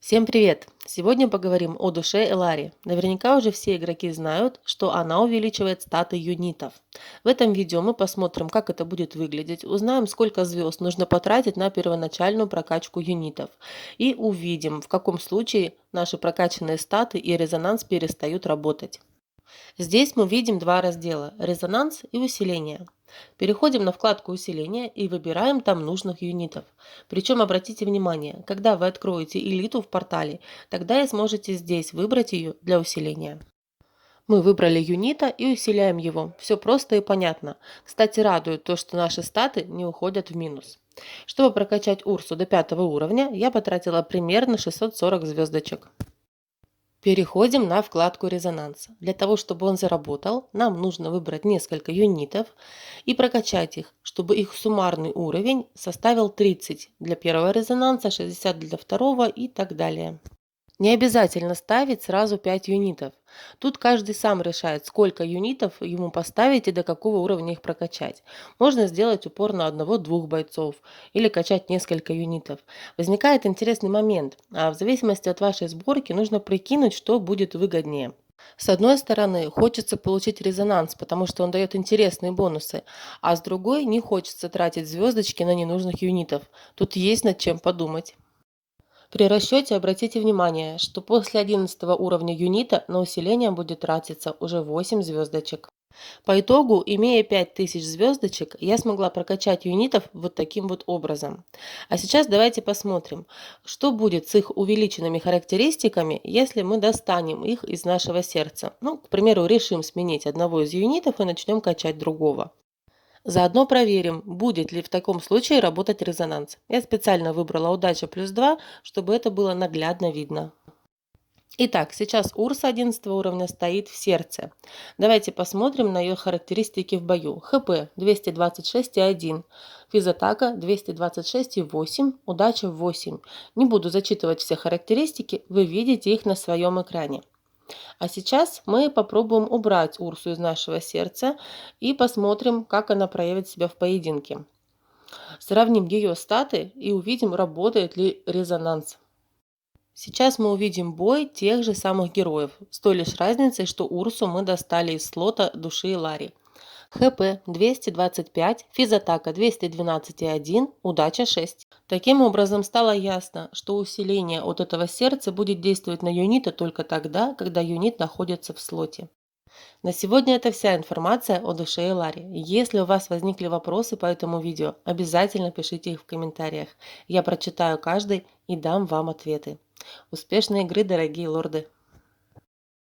Всем привет! Сегодня поговорим о душе Элари. Наверняка уже все игроки знают, что она увеличивает статы юнитов. В этом видео мы посмотрим, как это будет выглядеть, узнаем, сколько звезд нужно потратить на первоначальную прокачку юнитов и увидим, в каком случае наши прокачанные статы и резонанс перестают работать. Здесь мы видим два раздела – резонанс и усиление. Переходим на вкладку усиления и выбираем там нужных юнитов. Причем обратите внимание, когда вы откроете элиту в портале, тогда и сможете здесь выбрать ее для усиления. Мы выбрали юнита и усиляем его. Все просто и понятно. Кстати, радует то, что наши статы не уходят в минус. Чтобы прокачать Урсу до 5 уровня, я потратила примерно 640 звездочек. Переходим на вкладку «Резонанс». Для того, чтобы он заработал, нам нужно выбрать несколько юнитов и прокачать их, чтобы их суммарный уровень составил 30 для первого резонанса, 60 для второго и так далее. Не обязательно ставить сразу 5 юнитов. Тут каждый сам решает, сколько юнитов ему поставить и до какого уровня их прокачать. Можно сделать упор на одного-двух бойцов или качать несколько юнитов. Возникает интересный момент, а в зависимости от вашей сборки нужно прикинуть, что будет выгоднее. С одной стороны, хочется получить резонанс, потому что он дает интересные бонусы, а с другой не хочется тратить звездочки на ненужных юнитов. Тут есть над чем подумать. При расчете обратите внимание, что после 11 уровня юнита на усиление будет тратиться уже 8 звездочек. По итогу, имея 5000 звездочек, я смогла прокачать юнитов вот таким вот образом. А сейчас давайте посмотрим, что будет с их увеличенными характеристиками, если мы достанем их из нашего сердца. Ну, к примеру, решим сменить одного из юнитов и начнем качать другого. Заодно проверим, будет ли в таком случае работать резонанс. Я специально выбрала удача +2, чтобы это было наглядно видно. Итак, сейчас Урса 11 уровня стоит в сердце. Давайте посмотрим на ее характеристики в бою. ХП 226,1, физатака 226,8, удача 8. Не буду зачитывать все характеристики, вы видите их на своем экране. А сейчас мы попробуем убрать Урсу из нашего сердца и посмотрим, как она проявит себя в поединке. Сравним ее статы и увидим, работает ли резонанс. Сейчас мы увидим бой тех же самых героев, с той лишь разницей, что Урсу мы достали из слота души Элари. ХП 225, физатака 212,1, удача 6. Таким образом стало ясно, что усиление от этого сердца будет действовать на юнита только тогда, когда юнит находится в слоте. На сегодня это вся информация о душе Элари. Если у вас возникли вопросы по этому видео, обязательно пишите их в комментариях. Я прочитаю каждый и дам вам ответы. Успешной игры, дорогие лорды!